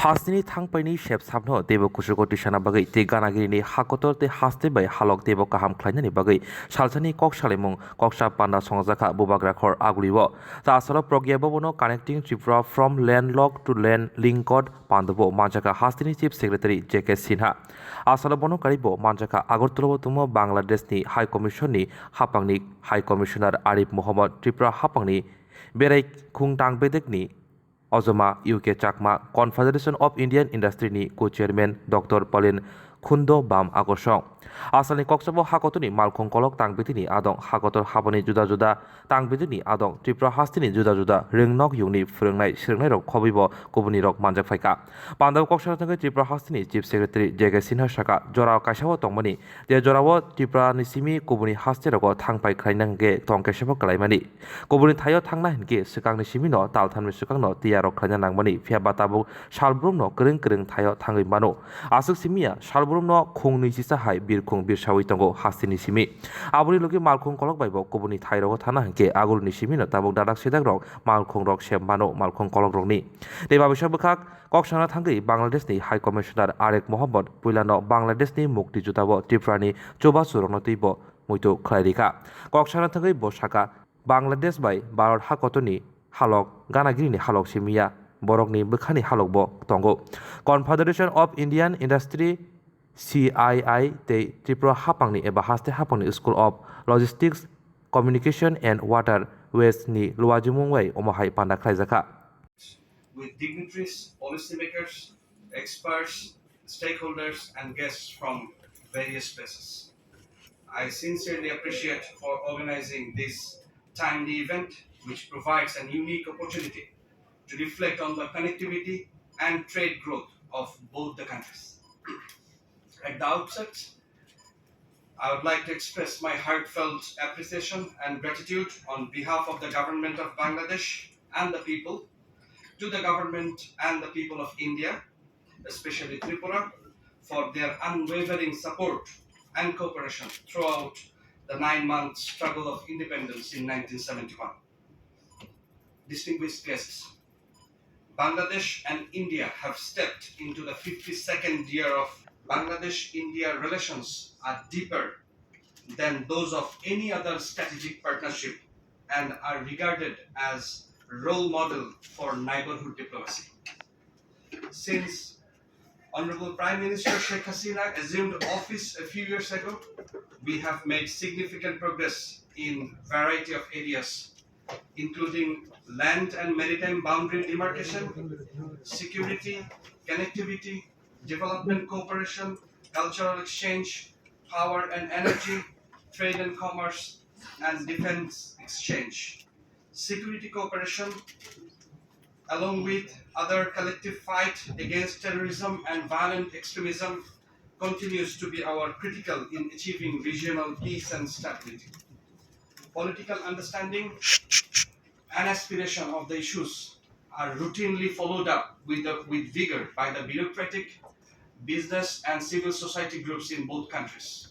Hasteni thangpaini shep Sepno Teibo Kuchugo Tisana Bagwi te Ganagirini Hakotor te Haste by Halok Teibo Kaham Khwlaijakkha Bagwi Salsani Kokchap Kokchap Panda Khwlaijakkha Bubagra Khor Aguribo Ta Asalo Progyabo connecting Tripura from landlocked to land linked Pandabo Manjaka Hasteni Chief Secretary J.K. Sinha Asalo Bono Karibo Manjaka Agortulo Tumo Bangladesh ni High Commission ni Hapangni High Commissioner Arif Muhammad Tripura Hapangni Berai Khungtang Bedek ni Ozoma UK Chakma Confederation of Indian Industry ni Co-Chairman Dr. Pauline Khundo Bam Agosong Asani Kokchap Hakotoni Malkhong Kolok Tangbitini Adong Hakotor Habani Juda Juda Tangbitini Adong Tripura Hasteni Juda Juda Ringnok Yungni Phrengnai Sirnai Rok Khobibo Kubuni Rok Manjak Phaika Panda Kokchap Tangai Tripura Hasteni Chief Secretary J.K. Sinha Shaka Jora Kaishawo Tongmani De Jorawo Tripura Nisimi Kubuni Haste Rok Thangpai Khlainangge Tongke Shebo Kalaimani Kubuni Thayo Thangna Hinke Sukangni Simino Talthanmi Sukangno Tiarok Khlainanangmani Phiabatabuk Shalbrumno Kreng Thayo Thangai Mano Asuk Simia Shalbrumno Khungni Sisa Hai Birkhung Birsawi Tongo Hasteni Simi Aburi Logi Malkhong Kolok Baibo Kubuni Thairo Thana Hinke Agul ni Simino Tabuk Dadak Sidak Rok Malkhong Rok Shem Mano Malkhong Kolok Rokni Deba Bishabakak Kokchana Thangai Bangladesh ni High Commissioner Arif Muhammad Puilano Bangladesh ni Mukti Jutabo Tripurani Choba Surongno Teibo Muito Khwlaijakkha Kokchana Thangai Bosaka Bangladesh by Bharat Hakotoni Halok Ganagirini Halok Simia Borokni Bukhani Halokbo Tongo Confederation of Indian Industry CII te Tripura Hapangni eba Haste Hapangni School of Logistics Communication and Water Waste ni Luajimungwei Omahai Panda Khwlaijakkha with dignitaries, policymakers, experts, stakeholders and guests from various places. I sincerely appreciate for organizing this timely event which provides a unique opportunity to reflect on the connectivity and trade growth of both the countries. At the outset, I would like to express my heartfelt appreciation and gratitude on behalf of the government of Bangladesh and the people to the government and the people of India, especially Tripura, for their unwavering support and cooperation throughout the 9-month struggle of independence in 1971. Distinguished guests, Bangladesh and India have stepped into the 52nd year of Bangladesh-India relations are deeper than those of any other strategic partnership and are regarded as role model for neighborhood diplomacy. Since Honorable Prime Minister Sheikh Hasina assumed office a few years ago, we have made significant progress in variety of areas, including land and maritime boundary demarcation, security, connectivity, development cooperation, cultural exchange, power and energy, trade and commerce, and defense exchange. Security cooperation, along with other collective fight against terrorism and violent extremism, continues to be our critical in achieving regional peace and stability. Political understanding and aspiration of the issues are routinely followed up with vigor by the bureaucratic, business and civil society groups in both countries.